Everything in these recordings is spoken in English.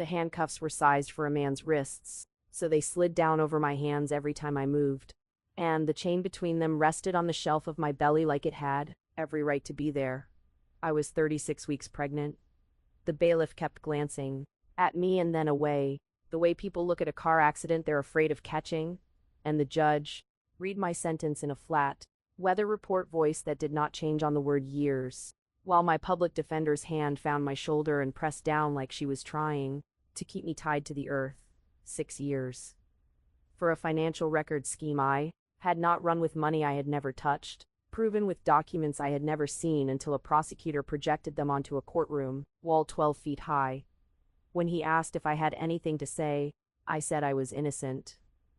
The handcuffs were sized for a man's wrists, so they slid down over my hands every time I moved, and the chain between them rested on the shelf of my belly like it had every right to be there. I was 36 weeks pregnant. The bailiff kept glancing at me and then away, the way people look at a car accident they're afraid of catching, and the judge read my sentence in a flat, weather report voice that did not change on the word years, while my public defender's hand found my shoulder and pressed down like she was trying to keep me tied to the earth. 6 years. For a financial record scheme I had not run with money I had never touched, proven with documents I had never seen until a prosecutor projected them onto a courtroom wall 12 feet high. When he asked if I had anything to say, I said I was innocent.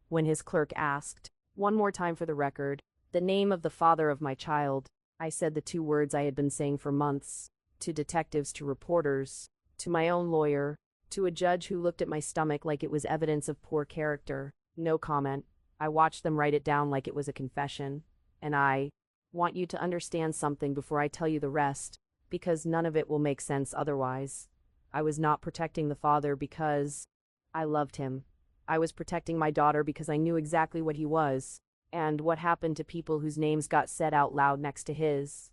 When his clerk asked, one more time for the record, the name of the father of my child, I said the 2 words I had been saying for months, to detectives, to reporters, to my own lawyer, to a judge who looked at my stomach like it was evidence of poor character. No comment. I watched them write it down like it was a confession. And I want you to understand something before I tell you the rest, because none of it will make sense otherwise. I was not protecting the father because I loved him. I was protecting my daughter because I knew exactly what he was, and what happened to people whose names got said out loud next to his.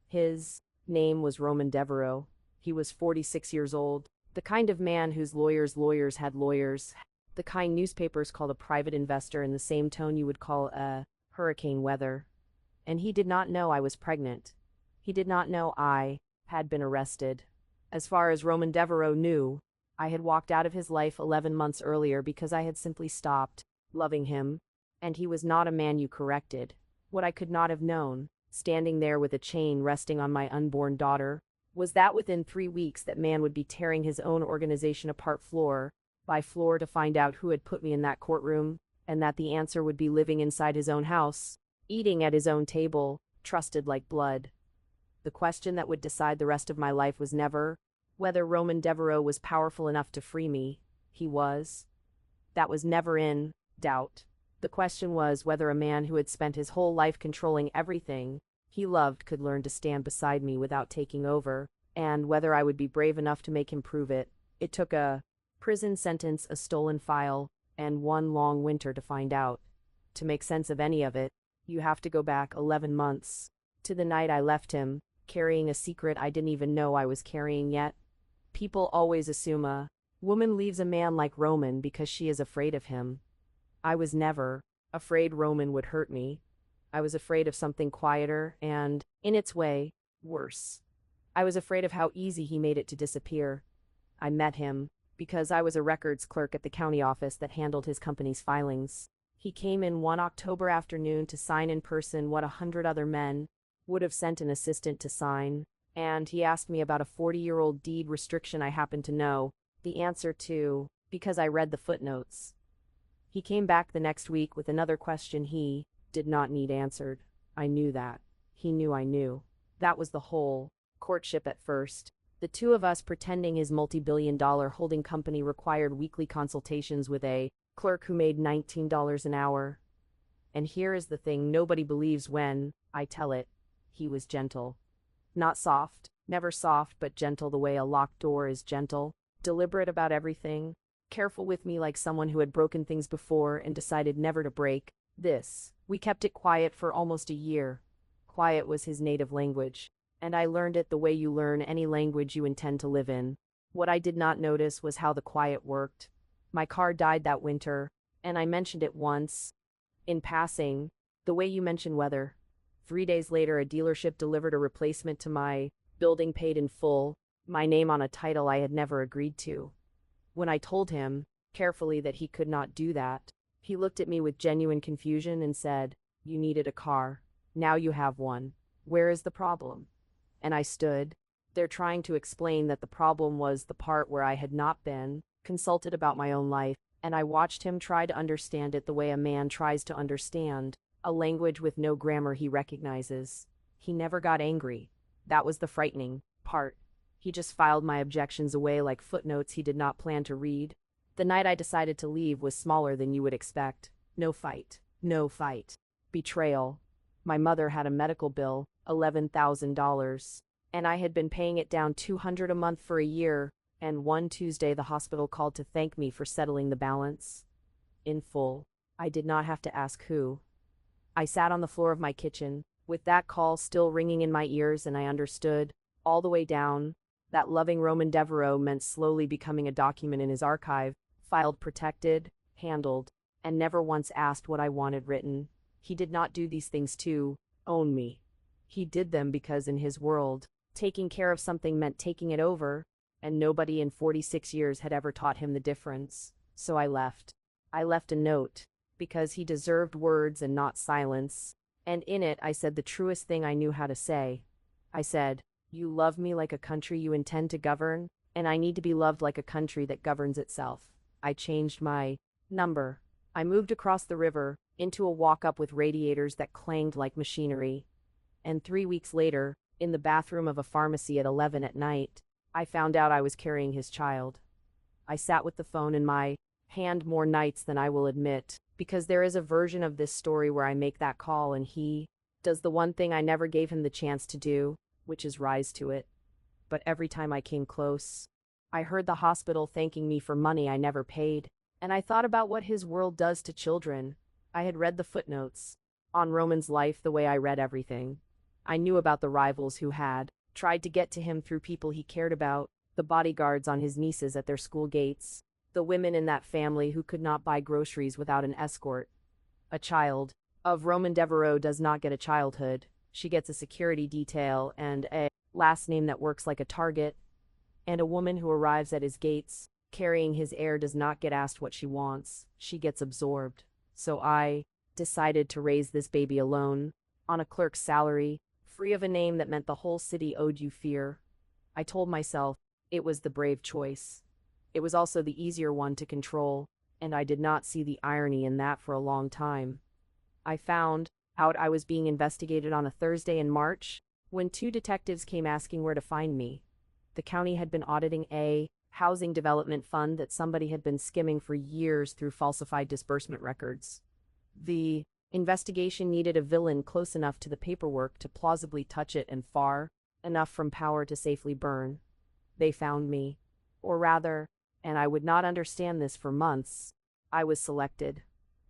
His name was Roman Devereaux. He was 46 years old, the kind of man whose lawyers had lawyers, the kind newspapers called a private investor in the same tone you would call a hurricane weather. And he did not know I was pregnant. He did not know I had been arrested. As far as Roman Devereaux knew, I had walked out of his life 11 months earlier because I had simply stopped loving him, and he was not a man you corrected. What I could not have known, standing there with a chain resting on my unborn daughter, was that within 3 weeks that man would be tearing his own organization apart floor by floor to find out who had put me in that courtroom, and that the answer would be living inside his own house, eating at his own table, trusted like blood. The question that would decide the rest of my life was never whether Roman Devereaux was powerful enough to free me. He was. That was never in doubt. The question was whether a man who had spent his whole life controlling everything he loved could learn to stand beside me without taking over, and whether I would be brave enough to make him prove it. It took a prison sentence, a stolen file, and 1 long winter to find out. To make sense of any of it, you have to go back 11 months, to the night I left him, carrying a secret I didn't even know I was carrying yet. People always assume a woman leaves a man like Roman because she is afraid of him. I was never afraid Roman would hurt me. I was afraid of something quieter and, in its way, worse. I was afraid of how easy he made it to disappear. I met him because I was a records clerk at the county office that handled his company's filings. He came in one October afternoon to sign in person what 100 other men would have sent an assistant to sign, and he asked me about a 40-year-old deed restriction I happened to know the answer to because I read the footnotes. He came back the next week with another question he did not need answered. I knew that. He knew I knew. That was the whole courtship at first. The 2 of us pretending his multi-billion-dollar holding company required weekly consultations with a clerk who made $19 an hour. And here is the thing nobody believes when I tell it. He was gentle. Not soft, never soft, but gentle the way a locked door is gentle. Deliberate about everything. Careful with me like someone who had broken things before and decided never to break this. We kept it quiet for almost a year. Quiet was his native language, and I learned it the way you learn any language you intend to live in. What I did not notice was how the quiet worked. My car died that winter, and I mentioned it once, in passing, the way you mention weather. 3 days later, a dealership delivered a replacement to my building paid in full, my name on a title I had never agreed to. When I told him, carefully, that he could not do that, he looked at me with genuine confusion and said, "You needed a car. Now you have one. Where is the problem?" And I stood there trying to explain that the problem was the part where I had not been consulted about my own life, and I watched him try to understand it the way a man tries to understand a language with no grammar he recognizes. He never got angry. That was the frightening part. He just filed my objections away like footnotes he did not plan to read. The night I decided to leave was smaller than you would expect. No fight. No fight. Betrayal. My mother had a medical bill, $11,000, and I had been paying it down $200 a month for a year, And one Tuesday, the hospital called to thank me for settling the balance. In full. I did not have to ask who. I sat on the floor of my kitchen, with that call still ringing in my ears, and I understood, all the way down, that loving Roman Devereaux meant slowly becoming a document in his archive, filed, protected, handled, and never once asked what I wanted written. He did not do these things to own me. He did them because in his world, taking care of something meant taking it over, and nobody in 46 years had ever taught him the difference. So I left. I left a note, because he deserved words and not silence, and in it I said the truest thing I knew how to say. I said, "You love me like a country you intend to govern, and I need to be loved like a country that governs itself." I changed my number. I moved across the river, into a walk-up with radiators that clanged like machinery. And 3 weeks later, in the bathroom of a pharmacy at 11 at night, I found out I was carrying his child. I sat with the phone in my hand more nights than I will admit, because there is a version of this story where I make that call and he does the one thing I never gave him the chance to do, which is rise to it. But every time I came close, I heard the hospital thanking me for money I never paid, and I thought about what his world does to children. I had read the footnotes on Roman's life the way I read everything. I knew about the rivals who had tried to get to him through people he cared about, the bodyguards on his nieces at their school gates, the women in that family who could not buy groceries without an escort. A child of Roman Devereaux does not get a childhood. She gets a security detail and a last name that works like a target. And a woman who arrives at his gates, carrying his heir, does not get asked what she wants. She gets absorbed. So I decided to raise this baby alone, on a clerk's salary, free of a name that meant the whole city owed you fear. I told myself it was the brave choice. It was also the easier one to control, and I did not see the irony in that for a long time. I found out I was being investigated on a Thursday in March, when 2 detectives came asking where to find me. The county had been auditing a housing development fund that somebody had been skimming for years through falsified disbursement records. The investigation needed a villain close enough to the paperwork to plausibly touch it and far enough from power to safely burn. They found me. Or rather, and I would not understand this for months, I was selected.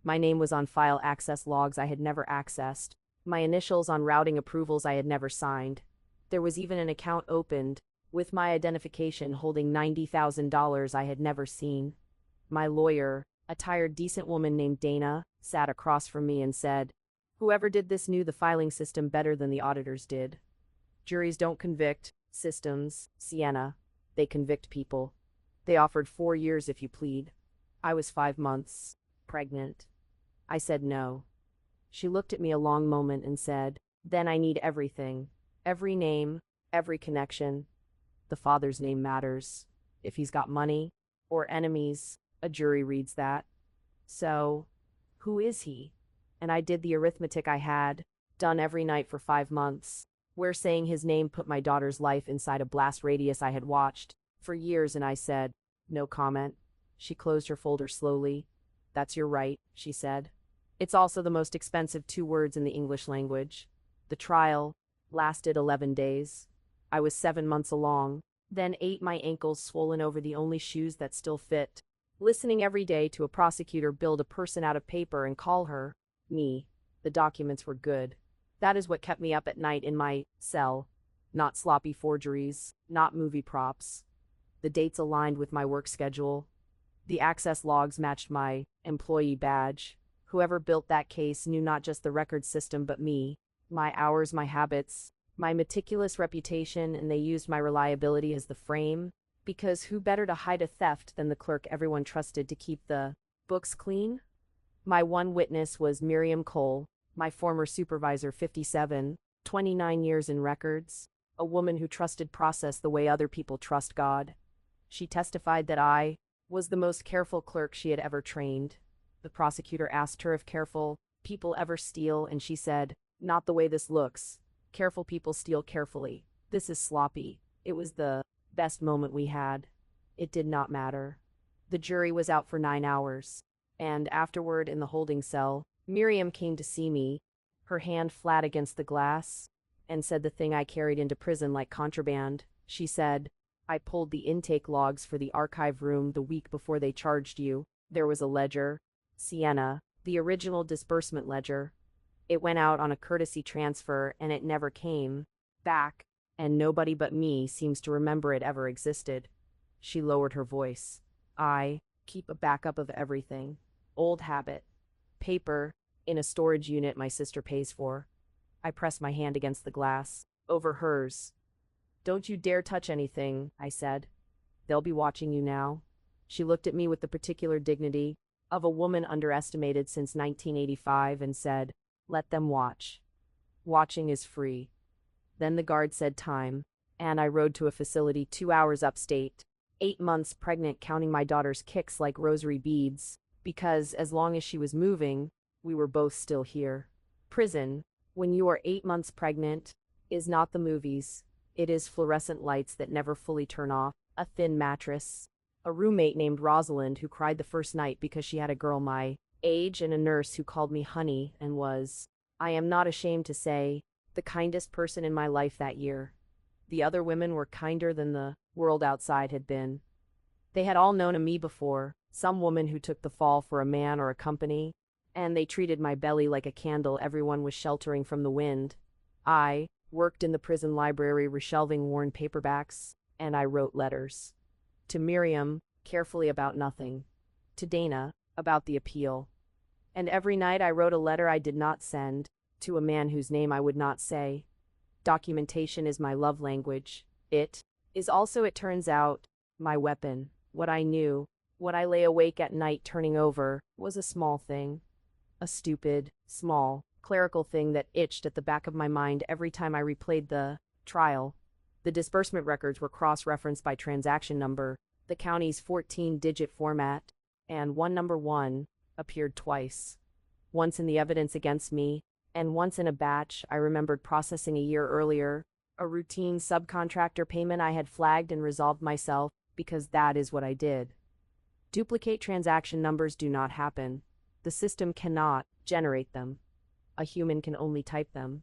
My name was on file access logs I had never accessed, my initials on routing approvals I had never signed. There was even an account opened, with my identification holding $90,000 I had never seen. My lawyer, a tired, decent woman named Dana, sat across from me and said, "Whoever did this knew the filing system better than the auditors did. Juries don't convict systems, Sienna. They convict people. They offered 4 years if you plead." I was 5 months pregnant. I said no. She looked at me a long moment and said, "Then I need everything. Every name, every connection. The father's name matters. If he's got money or enemies, a jury reads that. So, who is he?" And I did the arithmetic I had done every night for 5 months, where saying his name put my daughter's life inside a blast radius I had watched for years, and I said, "No comment." She closed her folder slowly. "That's your right," she said. "It's also the most expensive 2 words in the English language." The trial lasted 11 days. I was 7 months along, then 8, my ankles swollen over the only shoes that still fit, listening every day to a prosecutor build a person out of paper and call her me. The documents were good. That is what kept me up at night in my cell. Not sloppy forgeries, not movie props. The dates aligned with my work schedule. The access logs matched my employee badge. Whoever built that case knew not just the record system but me, my hours, my habits, my meticulous reputation, and they used my reliability as the frame, because who better to hide a theft than the clerk everyone trusted to keep the books clean? My one witness was Miriam Cole, my former supervisor, 57, 29 years in records, a woman who trusted process the way other people trust God. She testified that I was the most careful clerk she had ever trained. The prosecutor asked her if careful people ever steal, and she said, "Not the way this looks. Careful people steal carefully. This is sloppy." It was the best moment we had. It did not matter. The jury was out for 9 hours, and afterward in the holding cell, Miriam came to see me, her hand flat against the glass, and said the thing I carried into prison like contraband. She said, I pulled the intake logs for the archive room the week before they charged you. There was a ledger. Sienna, the original disbursement ledger. It went out on a courtesy transfer and it never came back, and nobody but me seems to remember it ever existed. She lowered her voice. I keep a backup of everything. Old habit. Paper, in a storage unit my sister pays for. I pressed my hand against the glass, over hers. Don't you dare touch anything, I said. They'll be watching you now. She looked at me with the particular dignity of a woman underestimated since 1985 and said, let them watch. Watching is free. Then the guard said time, and I rode to a facility 2 hours upstate, 8 months pregnant, counting my daughter's kicks like rosary beads, because as long as she was moving, we were both still here. Prison, when you are 8 months pregnant, is not the movies. It is fluorescent lights that never fully turn off, a thin mattress, a roommate named Rosalind who cried the first night because she had a girl my age, and a nurse who called me honey and was, I am not ashamed to say, the kindest person in my life that year. The other women were kinder than the world outside had been. They had all known of me before, some woman who took the fall for a man or a company, and they treated my belly like a candle everyone was sheltering from the wind. I worked in the prison library reshelving worn paperbacks, and I wrote letters. To Miriam, carefully about nothing. To Dana, about the appeal. And every night I wrote a letter I did not send, to a man whose name I would not say. Documentation is my love language. It is also, it turns out, my weapon. What I knew, what I lay awake at night turning over, was a small thing. A stupid, small, clerical thing that itched at the back of my mind every time I replayed the trial. The disbursement records were cross-referenced by transaction number, the county's 14-digit format, and number 1 appeared twice. Once in the evidence against me, and once in a batch I remembered processing a year earlier, a routine subcontractor payment I had flagged and resolved myself, because that is what I did. Duplicate transaction numbers do not happen. The system cannot generate them. A human can only type them.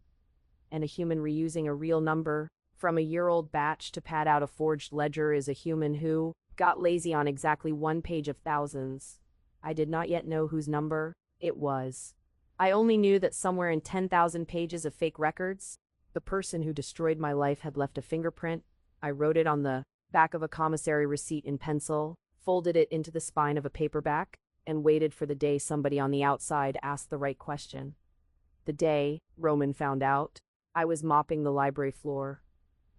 And a human reusing a real number from a year-old batch to pad out a forged ledger is a human who got lazy on exactly one page of thousands. I did not yet know whose number it was. I only knew that somewhere in 10,000 pages of fake records, the person who destroyed my life had left a fingerprint. I wrote it on the back of a commissary receipt in pencil, folded it into the spine of a paperback, and waited for the day somebody on the outside asked the right question. The day, Roman found out, I was mopping the library floor.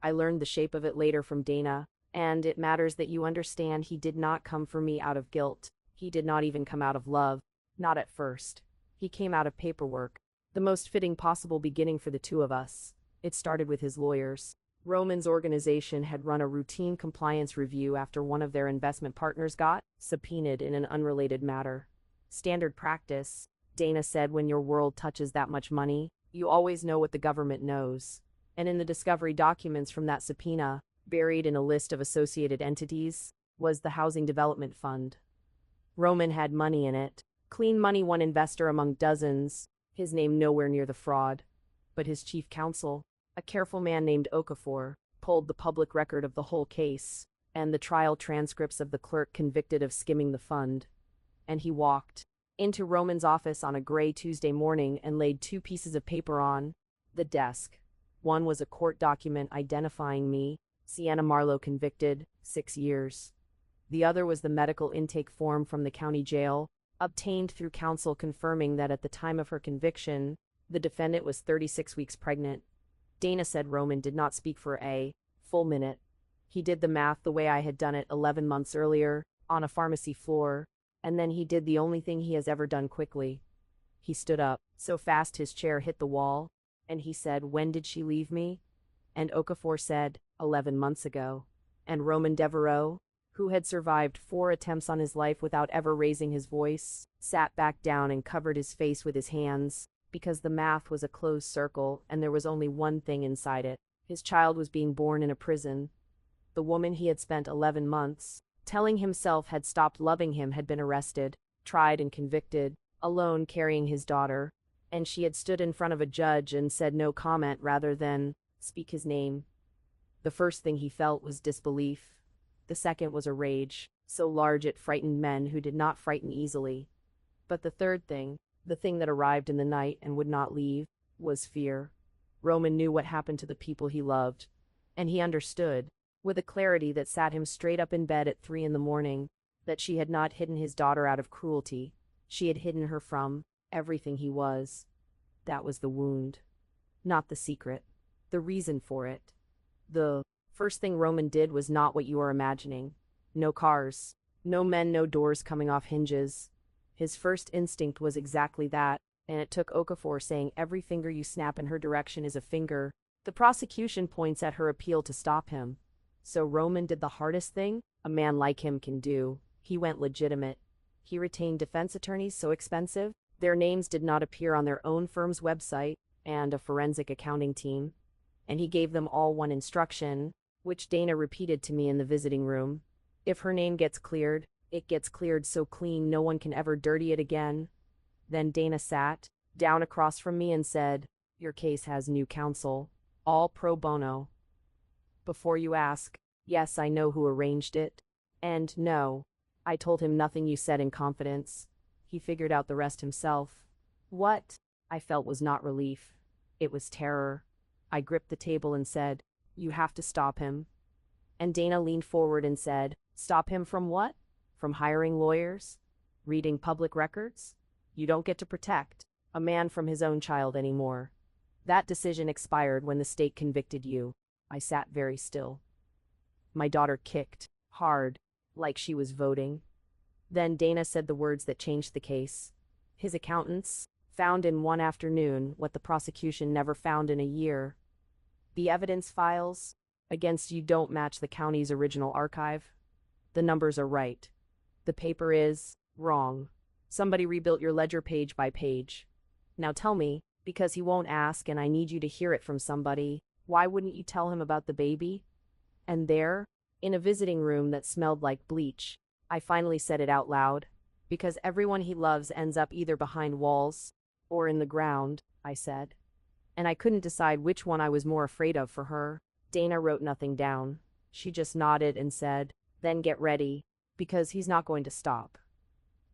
I learned the shape of it later from Dana, and it matters that you understand he did not come for me out of guilt. He did not even come out of love. Not at first. He came out of paperwork, the most fitting possible beginning for the two of us. It started with his lawyers. Roman's organization had run a routine compliance review after one of their investment partners got subpoenaed in an unrelated matter. Standard practice, Dana said, when your world touches that much money, you always know what the government knows. And in the discovery documents from that subpoena, buried in a list of associated entities, was the Housing Development Fund. Roman had money in it. Clean money, one investor among dozens, his name nowhere near the fraud. But his chief counsel, a careful man named Okafor, pulled the public record of the whole case, and the trial transcripts of the clerk convicted of skimming the fund. And he walked into Roman's office on a gray Tuesday morning and laid 2 pieces of paper on the desk. One was a court document identifying me, Sienna Marlowe convicted, 6 years. The other was the medical intake form from the county jail, obtained through counsel confirming that at the time of her conviction, the defendant was 36 weeks pregnant. Dana said Roman did not speak for a full minute. He did the math the way I had done it 11 months earlier, on a pharmacy floor, and then he did the only thing he has ever done quickly. He stood up, so fast his chair hit the wall, and he said, "When did she leave me?" And Okafor said, 11 months ago. And Roman Devereaux, who had survived 4 attempts on his life without ever raising his voice, sat back down and covered his face with his hands, because the math was a closed circle and there was only one thing inside it. His child was being born in a prison. The woman he had spent 11 months telling himself had stopped loving him had been arrested, tried and convicted, alone carrying his daughter, and she had stood in front of a judge and said no comment rather than speak his name. The first thing he felt was disbelief. The second was a rage, so large it frightened men who did not frighten easily. But the third thing, the thing that arrived in the night and would not leave, was fear. Roman knew what happened to the people he loved, and he understood, with a clarity that sat him straight up in bed at 3 a.m, that she had not hidden his daughter out of cruelty. She had hidden her from everything he was. That was the wound. Not the secret. The reason for it. The first thing Roman did was not what you are imagining. No cars. No men, no doors coming off hinges. His first instinct was exactly that, and it took Okafor saying every finger you snap in her direction is a finger. The prosecution points at her appeal to stop him. So Roman did the hardest thing a man like him can do. He went legitimate. He retained defense attorneys so expensive, their names did not appear on their own firm's website, and a forensic accounting team. And he gave them all one instruction, which Dana repeated to me in the visiting room. If her name gets cleared, it gets cleared so clean no one can ever dirty it again. Then Dana sat down across from me and said, "Your case has new counsel, all pro bono." Before you ask, yes, I know who arranged it. And no, I told him nothing you said in confidence. He figured out the rest himself. What I felt was not relief. It was terror. I gripped the table and said, "You have to stop him." And Dana leaned forward and said, "Stop him from what? From hiring lawyers? Reading public records? You don't get to protect a man from his own child anymore. That decision expired when the state convicted you." I sat very still. My daughter kicked hard, like she was voting. Then Dana said the words that changed the case. His accountants found in one afternoon what the prosecution never found in a year. The evidence files against you don't match the county's original archive. The numbers are right. The paper is wrong. Somebody rebuilt your ledger page by page. Now tell me, because he won't ask and I need you to hear it from somebody, why wouldn't you tell him about the baby? And there, in a visiting room that smelled like bleach, I finally said it out loud. Because everyone he loves ends up either behind walls or in the ground, I said. And I couldn't decide which one I was more afraid of for her. Dana wrote nothing down. She just nodded and said, "Then get ready, because he's not going to stop.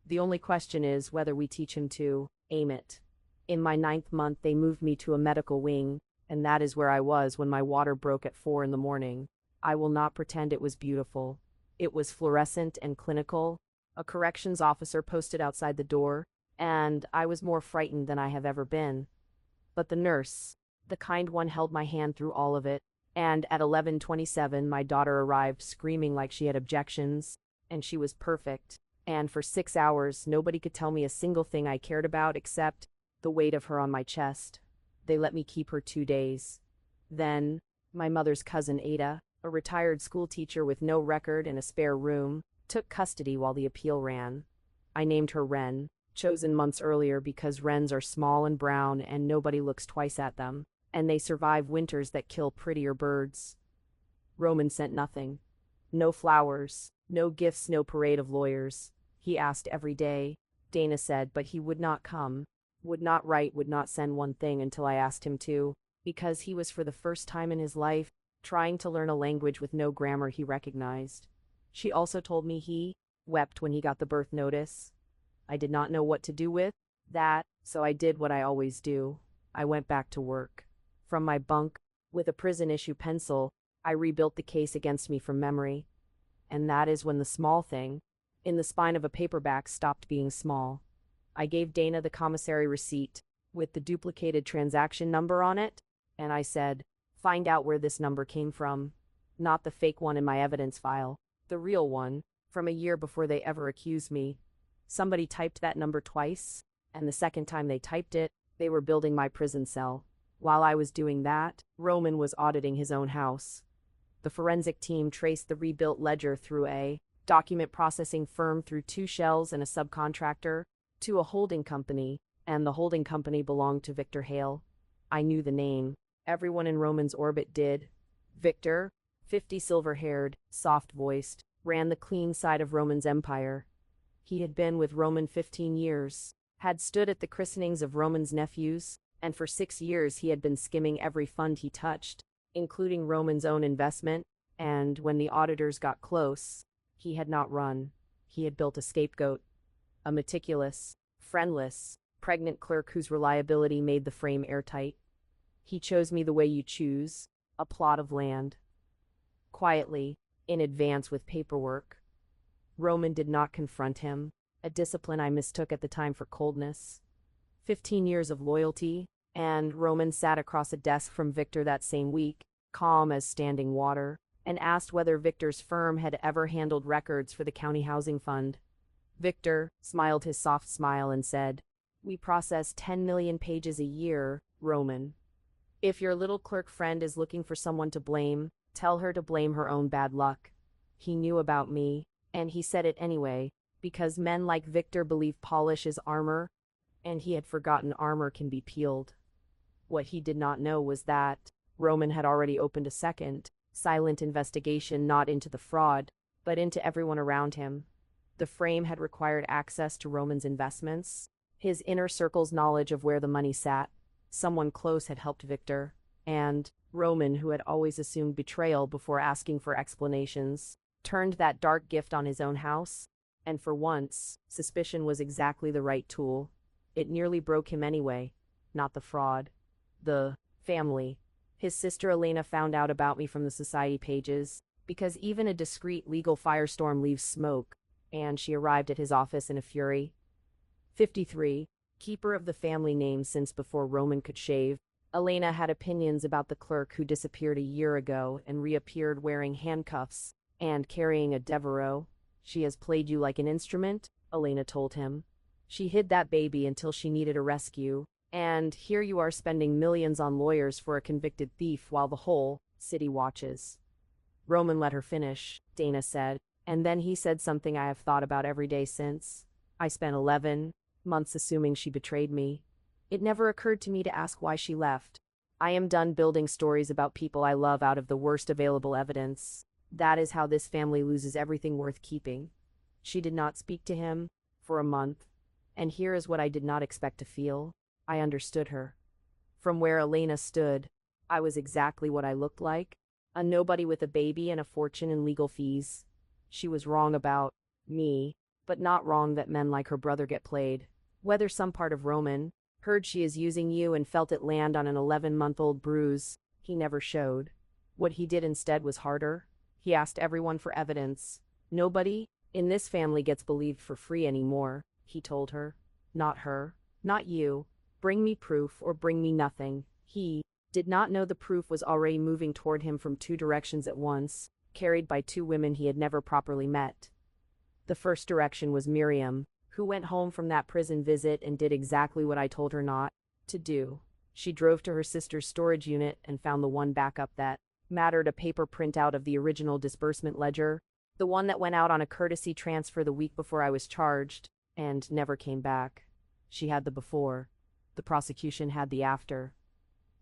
The only question is whether we teach him to aim it." In my 9th month, they moved me to a medical wing, and that is where I was when my water broke at 4 a.m. I will not pretend it was beautiful. It was fluorescent and clinical. A corrections officer posted outside the door, and I was more frightened than I have ever been. But the nurse, the kind one, held my hand through all of it, and at 11:27 my daughter arrived screaming like she had objections, and she was perfect. And for 6 hours nobody could tell me a single thing I cared about except the weight of her on my chest. They let me keep her 2 days. Then, my mother's cousin Ada, a retired school teacher with no record and a spare room, took custody while the appeal ran. I named her Wren, chosen months earlier because wrens are small and brown and nobody looks twice at them, and they survive winters that kill prettier birds. Roman sent nothing. No flowers, no gifts, no parade of lawyers. He asked every day, Dana said, but he would not come, would not write, would not send one thing until I asked him to, because he was for the first time in his life trying to learn a language with no grammar he recognized. She also told me he wept when he got the birth notice. I did not know what to do with that, so I did what I always do. I went back to work. From my bunk, with a prison-issue pencil, I rebuilt the case against me from memory. And that is when the small thing in the spine of a paperback stopped being small. I gave Dana the commissary receipt with the duplicated transaction number on it, and I said, "Find out where this number came from. Not the fake one in my evidence file, the real one, from a year before they ever accused me. Somebody typed that number twice, and the second time they typed it, they were building my prison cell. While I was doing that, Roman was auditing his own house. The forensic team traced the rebuilt ledger through a document processing firm, through 2 shells and a subcontractor, to a holding company, and the holding company belonged to Victor Hale. I knew the name. Everyone in Roman's orbit did. Victor, 50, silver-haired, soft-voiced, ran the clean side of Roman's empire. He had been with Roman 15 years, had stood at the christenings of Roman's nephews, and for 6 years he had been skimming every fund he touched, including Roman's own investment, And when the auditors got close, he had not run. He had built a scapegoat, a meticulous, friendless, pregnant clerk whose reliability made the frame airtight. He chose me the way you choose, a plot of land. Quietly, in advance with paperwork. Roman did not confront him, a discipline I mistook at the time for coldness. 15 years of loyalty, and Roman sat across a desk from Victor that same week, calm as standing water, and asked whether Victor's firm had ever handled records for the county housing fund. Victor smiled his soft smile and said, "We process 10 million pages a year, Roman. If your little clerk friend is looking for someone to blame, tell her to blame her own bad luck." He knew about me, and he said it anyway, because men like Victor believe polish is armor, and he had forgotten armor can be peeled. What he did not know was that Roman had already opened a second, silent investigation not into the fraud, but into everyone around him. The frame had required access to Roman's investments, his inner circle's knowledge of where the money sat. Someone close had helped Victor, and Roman, who had always assumed betrayal before asking for explanations, turned that dark gift on his own house, and for once, suspicion was exactly the right tool. It nearly broke him anyway, not the fraud. The family. His sister Elena found out about me from the society pages, because even a discreet legal firestorm leaves smoke, and she arrived at his office in a fury. 53, keeper of the family name since before Roman could shave, Elena had opinions about the clerk who disappeared a year ago and reappeared wearing handcuffs and carrying a Devereaux. "She has played you like an instrument," Elena told him. "She hid that baby until she needed a rescue, and here you are spending millions on lawyers for a convicted thief while the whole city watches." Roman let her finish, Dana said, and then he said something I have thought about every day since. "I spent 11 months assuming she betrayed me. It never occurred to me to ask why she left. I am done building stories about people I love out of the worst available evidence. That is how this family loses everything worth keeping." She did not speak to him for a month, and here is what I did not expect to feel. I understood her. From where Elena stood, I was exactly what I looked like, a nobody with a baby and a fortune in legal fees. She was wrong about me, but not wrong that men like her brother get played. Whether some part of Roman heard she is using you and felt it land on an 11-month-old bruise, he never showed. What he did instead was harder. He asked everyone for evidence. "Nobody in this family gets believed for free anymore," he told her. "Not her. Not you. Bring me proof or bring me nothing." He did not know the proof was already moving toward him from two directions at once, carried by two women he had never properly met. The first direction was Miriam, who went home from that prison visit and did exactly what I told her not to do. She drove to her sister's storage unit and found the one backup that mattered, a paper printout of the original disbursement ledger, the one that went out on a courtesy transfer the week before I was charged, and never came back. She had the before. The prosecution had the after.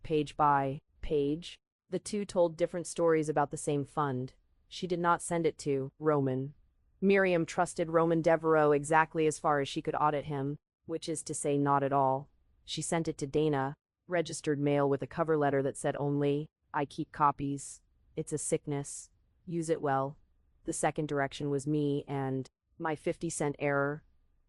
Page by page, the two told different stories about the same fund. She did not send it to Roman. Miriam trusted Roman Devereaux exactly as far as she could audit him, which is to say not at all. She sent it to Dana, registered mail with a cover letter that said only, "I keep copies. It's a sickness. Use it well." The second direction was me and my 50-cent error.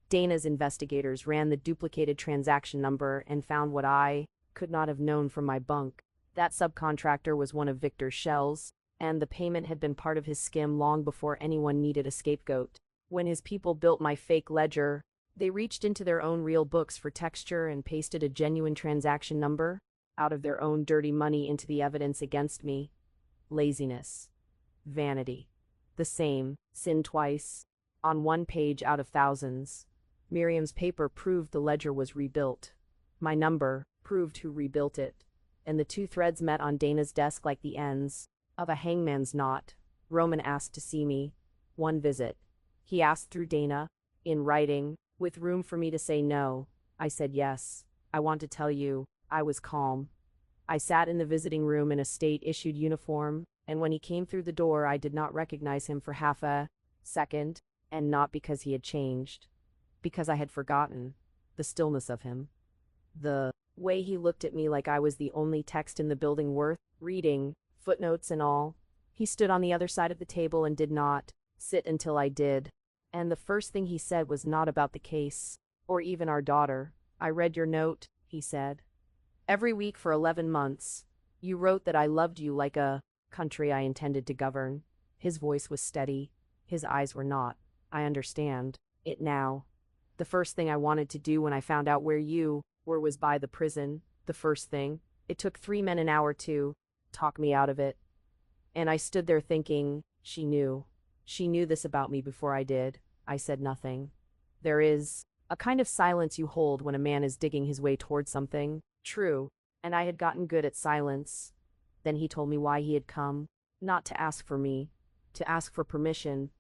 Dana's investigators ran the duplicated transaction number and found what I could not have known from my bunk. That subcontractor was one of Victor's shells, and the payment had been part of his skim long before anyone needed a scapegoat. When his people built my fake ledger, they reached into their own real books for texture and pasted a genuine transaction number out of their own dirty money into the evidence against me. Laziness. Vanity. The same, sin twice, on one page out of thousands. Miriam's paper proved the ledger was rebuilt. My number proved who rebuilt it, and the two threads met on Dana's desk like the ends of a hangman's knot. Roman asked to see me. One visit. He asked through Dana, in writing, with room for me to say no. I said yes. I want to tell you, I was calm. I sat in the visiting room in a state-issued uniform, and when he came through the door I did not recognize him for half a second, and not because he had changed. Because I had forgotten the stillness of him. The way he looked at me like I was the only text in the building worth reading, footnotes and all. He stood on the other side of the table and did not sit until I did. And the first thing he said was not about the case, or even our daughter. "I read your note," he said. "Every week for 11 months. You wrote that I loved you like a country I intended to govern." His voice was steady. His eyes were not. "I understand it now. The first thing I wanted to do when I found out where you were was buy the prison. The first thing. It took 3 men an hour to talk me out of it. And I stood there thinking, she knew. She knew this about me before I did." I said nothing. There is a kind of silence you hold when a man is digging his way toward something. True. And I had gotten good at silence. Then he told me why he had come. Not to ask for me. To ask for permission.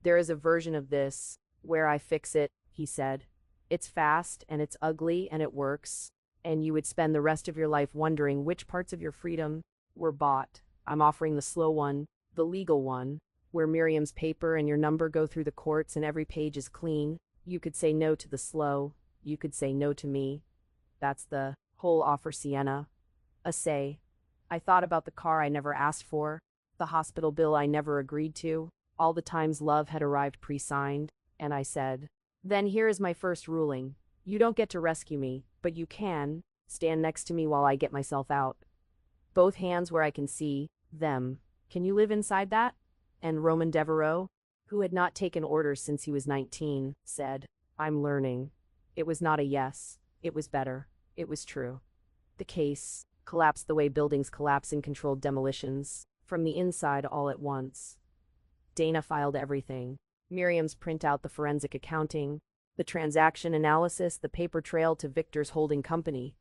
"There is a version of this where I fix it," he said. "It's fast, and it's ugly, and it works. And you would spend the rest of your life wondering which parts of your freedom were bought. I'm offering the slow one, the legal one, where Miriam's paper and your number go through the courts and every page is clean. You could say no to the slow. You could say no to me. That's the whole offer, Sienna. A say. I thought about the car I never asked for, the hospital bill I never agreed to, all the times love had arrived pre-signed, and I said, then here is my first ruling. You don't get to rescue me, but you can stand next to me while I get myself out. Both hands where I can see them. Can you live inside that?" And Roman Devereaux, who had not taken orders since he was 19, said, "I'm learning." It was not a yes. It was better. It was true. The case collapsed the way buildings collapse in controlled demolitions, from the inside all at once. Dana filed everything. Miriam's printout, the forensic accounting, the transaction analysis, the paper trail to Victor's holding company.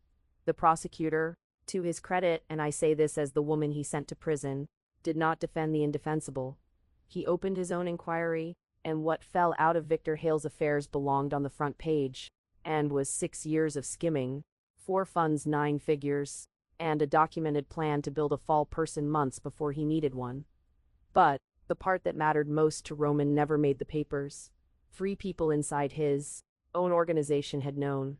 The prosecutor, to his credit, and I say this as the woman he sent to prison, did not defend the indefensible. He opened his own inquiry, and what fell out of Victor Hale's affairs belonged on the front page, and was 6 years of skimming, 4 funds 9 figures, and a documented plan to build a fall person months before he needed one. But the part that mattered most to Roman never made the papers. 3 people inside his own organization had known.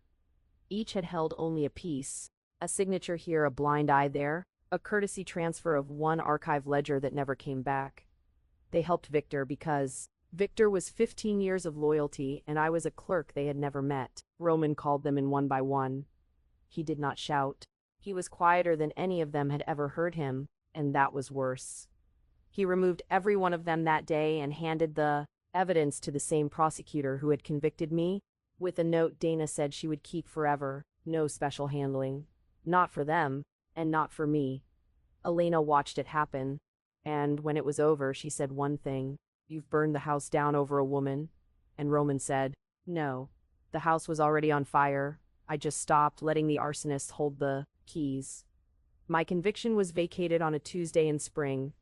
Each had held only a piece, a signature here, a blind eye there, a courtesy transfer of 1 archive ledger that never came back. They helped Victor because Victor was 15 years of loyalty and I was a clerk they had never met. Roman called them in one by one. He did not shout. He was quieter than any of them had ever heard him, and that was worse. He removed every one of them that day and handed the evidence to the same prosecutor who had convicted me, with a note Dana said she would keep forever, no special handling. Not for them, and not for me. Elena watched it happen, and when it was over, she said one thing: "You've burned the house down over a woman." And Roman said, "No, the house was already on fire. I just stopped, letting the arsonists hold the keys." My conviction was vacated on a Tuesday in spring.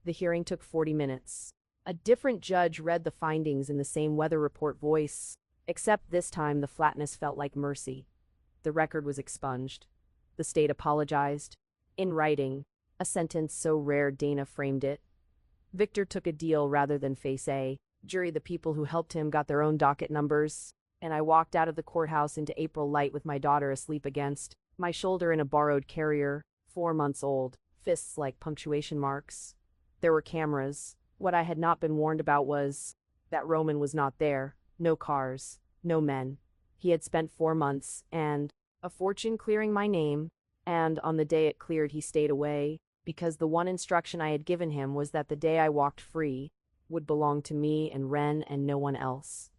The hearing took 40 minutes. A different judge read the findings in the same weather report voice, except this time the flatness felt like mercy. The record was expunged. The state apologized. In writing, a sentence so rare Dana framed it. Victor took a deal rather than face a jury. The people who helped him got their own docket numbers, and I walked out of the courthouse into April light with my daughter asleep against my shoulder in a borrowed carrier, 4 months old, fists like punctuation marks. There were cameras. What I had not been warned about was that Roman was not there. No cars, no men. He had spent 4 months and a fortune clearing my name, and on the day it cleared he stayed away, because the one instruction I had given him was that the day I walked free would belong to me and Ren and no one else.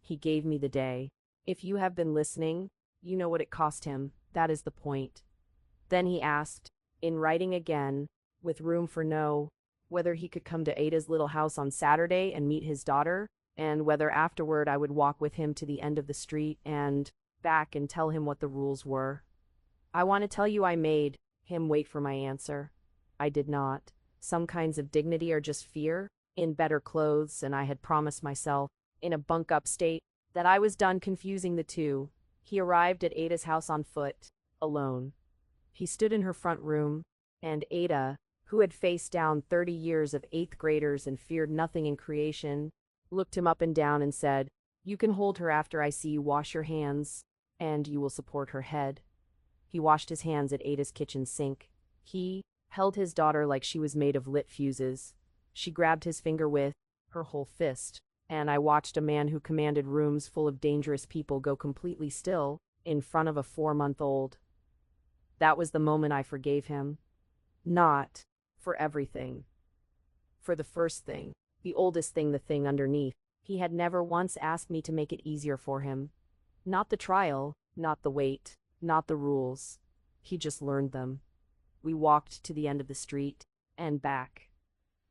He gave me the day. If you have been listening, you know what it cost him. That is the point. Then he asked, in writing again, with room for no, whether he could come to Ada's little house on Saturday and meet his daughter, and whether afterward I would walk with him to the end of the street and back and tell him what the rules were. I want to tell you I made him wait for my answer. I did not. Some kinds of dignity are just fear, in better clothes, and I had promised myself, in a bunk-up state, that I was done confusing the two. He arrived at Ada's house on foot, alone. He stood in her front room, and Ada, who had faced down 30 years of 8th graders and feared nothing in creation, looked him up and down and said, "You can hold her after I see you wash your hands, and you will support her head." He washed his hands at Ada's kitchen sink. He held his daughter like she was made of lit fuses. She grabbed his finger with her whole fist, and I watched a man who commanded rooms full of dangerous people go completely still in front of a 4-month-old. That was the moment I forgave him. Not for everything. For the first thing, the oldest thing, the thing underneath. He had never once asked me to make it easier for him. Not the trial, not the wait, not the rules. He just learned them. We walked to the end of the street and back.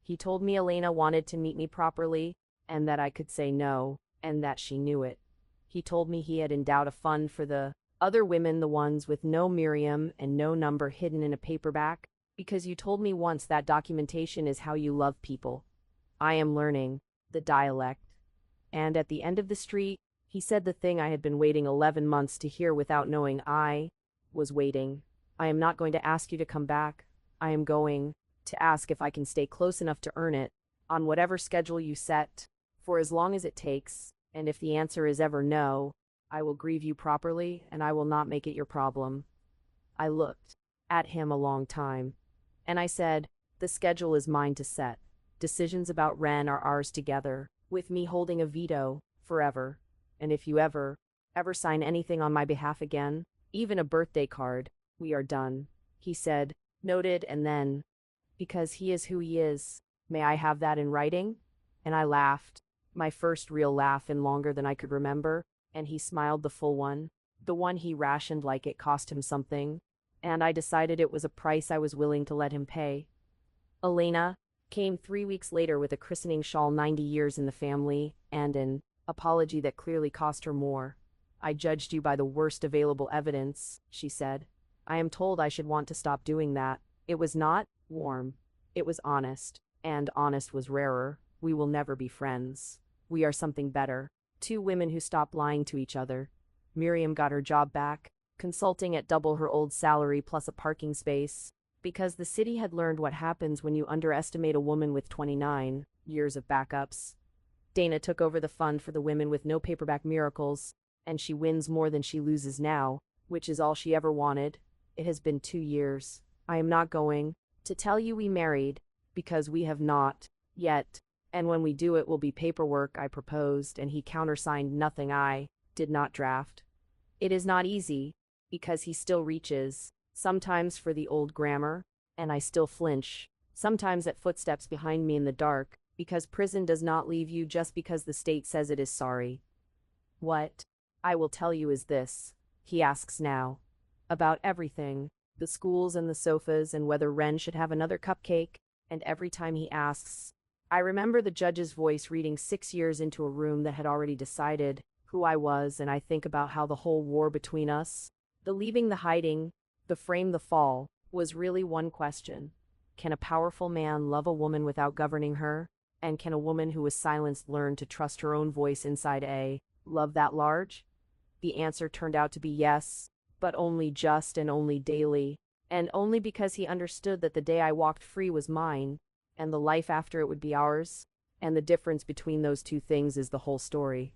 He told me Elena wanted to meet me properly, and that I could say no, and that she knew it. He told me he had endowed a fund for the other women, the ones with no Miriam and no number hidden in a paperback, because you told me once that documentation is how you love people. I am learning the dialect. And at the end of the street, he said the thing I had been waiting 11 months to hear without knowing I was waiting. I am not going to ask you to come back. I am going to ask if I can stay close enough to earn it, on whatever schedule you set, for as long as it takes, and if the answer is ever no, I will grieve you properly, and I will not make it your problem. I looked at him a long time, and I said, the schedule is mine to set. Decisions about Ren are ours together, with me holding a veto, forever. And if you ever sign anything on my behalf again, even a birthday card, we are done. He said, noted, and then, because he is who he is, may I have that in writing? And I laughed, my first real laugh in longer than I could remember, and he smiled, the full one, the one he rationed like it cost him something, and I decided it was a price I was willing to let him pay. Elena came 3 weeks later with a christening shawl, 90 years in the family, and an apology that clearly cost her more. I judged you by the worst available evidence, she said. I am told I should want to stop doing that. It was not warm. It was honest, and honest was rarer. We will never be friends. We are something better. 2 women who stopped lying to each other. Miriam got her job back, consulting at double her old salary plus a parking space, because the city had learned what happens when you underestimate a woman with 29 years of backups. Dana took over the fund for the women with no paperback miracles, and she wins more than she loses now, which is all she ever wanted. It has been 2 years. I am not going to tell you we married, because we have not yet, and when we do it will be paperwork I proposed and he countersigned nothing I did not draft. It is not easy, because he still reaches, sometimes for the old grammar, and I still flinch, sometimes at footsteps behind me in the dark, because prison does not leave you just because the state says it is sorry. What I will tell you is this, he asks now, about everything, the schools and the sofas and whether Ren should have another cupcake, and every time he asks, I remember the judge's voice reading 6 years into a room that had already decided who I was, and I think about how the whole war between us, the leaving, the hiding, the frame, the fall, was really one question. Can a powerful man love a woman without governing her? And can a woman who was silenced learn to trust her own voice inside a love that large? The answer turned out to be yes, but only just and only daily, and only because he understood that the day I walked free was mine, and the life after it would be ours, and the difference between those 2 things is the whole story.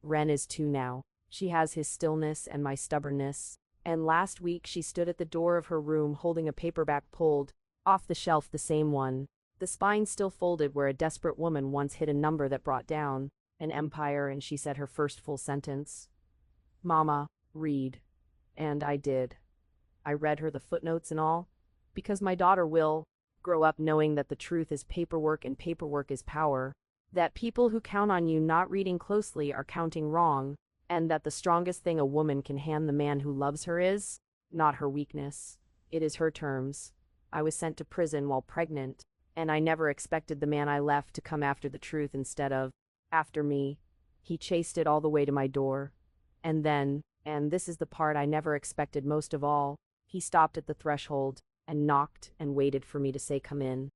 Ren is 2 now. She has his stillness and my stubbornness, and last week she stood at the door of her room holding a paperback pulled off the shelf, the same one, the spine still folded where a desperate woman once hid a number that brought down an empire, and she said her first full sentence. Mama, read. And I did. I read her the footnotes and all, because my daughter will grow up knowing that the truth is paperwork and paperwork is power, that people who count on you not reading closely are counting wrong, and that the strongest thing a woman can hand the man who loves her is not her weakness. It is her terms. I was sent to prison while pregnant, and I never expected the man I left to come after the truth instead of after me. He chased it all the way to my door. And then, and this is the part I never expected most of all, he stopped at the threshold and knocked and waited for me to say come in.